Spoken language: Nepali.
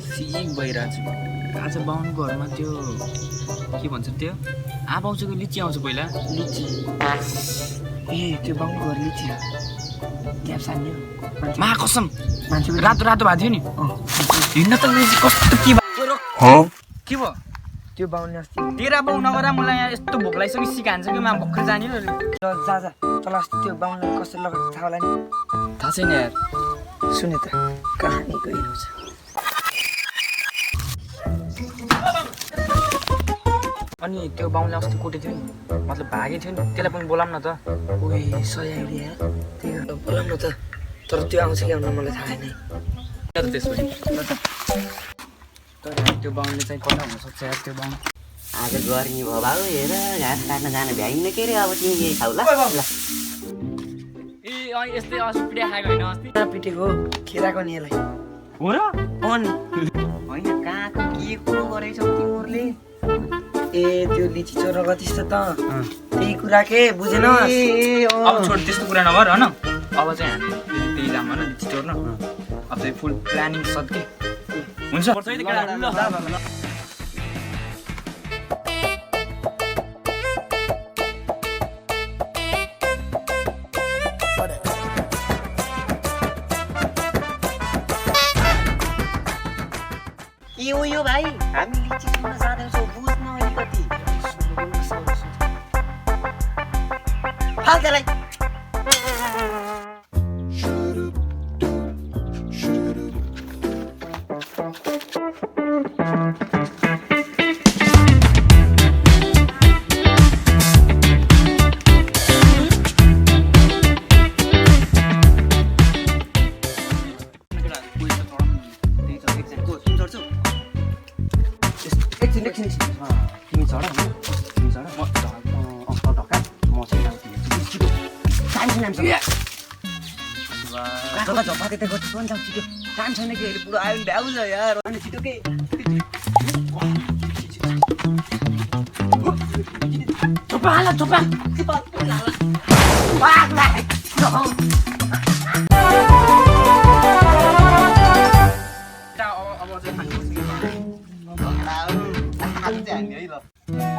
सिङ भइरहेको छु आज बाहुनको घरमा त्यो के भन्छ त्यो आँप आउँछ कि लिची आउँछ पहिला लिची ए त्यो बाहुनको घर लिची हो क्याब सान्यो मा कसम मान्छे रातो रातो भएको थियो नि हिँड्न त लिची कस्तो के भयो के भयो त्यो बाहुनले अस्ति तेरा बाउ नगर मलाई यहाँ यस्तो भोक लागिसक्यो सिकान्छ कि मा भर्खर जाने हो जा तल अस्ति त्यो बाहुनले कसरी लगाएको थाहा होला नि थाहा छैन यार सुने त कहानी गइरहेको छ अनि त्यो बाहुनले अस्ति कोटे थियो नि मतलब भागे थियो नि त्यसलाई पनि बोलाऊँ न त ओए सही आइडिया त्यही बोलाउँ न त तर त्यो आउँछ कि आउन मलाई थाहा छैन त त्यसपछि तर त्यो बाहुनले चाहिँ कता हुनसक्छ यार त्यो बाहुन आज गर्मी भयो बाबु हेर घाँस काट्न जान भ्याइन्न के रे अब तिमी यही खाऊ ल ए यस्तै अस्पिडिया खाएको होइन अस्ति पिटेको खेराको नि यसलाई हो र अनि होइन कहाँको के कुरो गरेछौ तिमीहरूले ए त्यो लिची चोर गतिस् त त्यही कुरा के बुझेनस् अब छोड त्यस्तो कुरा नगर होइन अब चाहिँ हामी त्यही जाम होइन लिची चोर्न अब चाहिँ फुल प्लानिङ सद के हुन्छ के हो यो भाइ हामी लिची सुन्न जाँदैछौँ बुझ्न अलिकति फाल त्यसलाई तिमी चढ तिमी चढ म ढका म चाहिँ जान्छु छिटो टाइम छैन हामीसँग झपा त्यता गर्छु पनि जाऊ छिटो टाइम छैन कि अहिले पुरो आयो भ्याउँछ यार अनि छिटो के चोपा हाल चोपा अब चाहिँ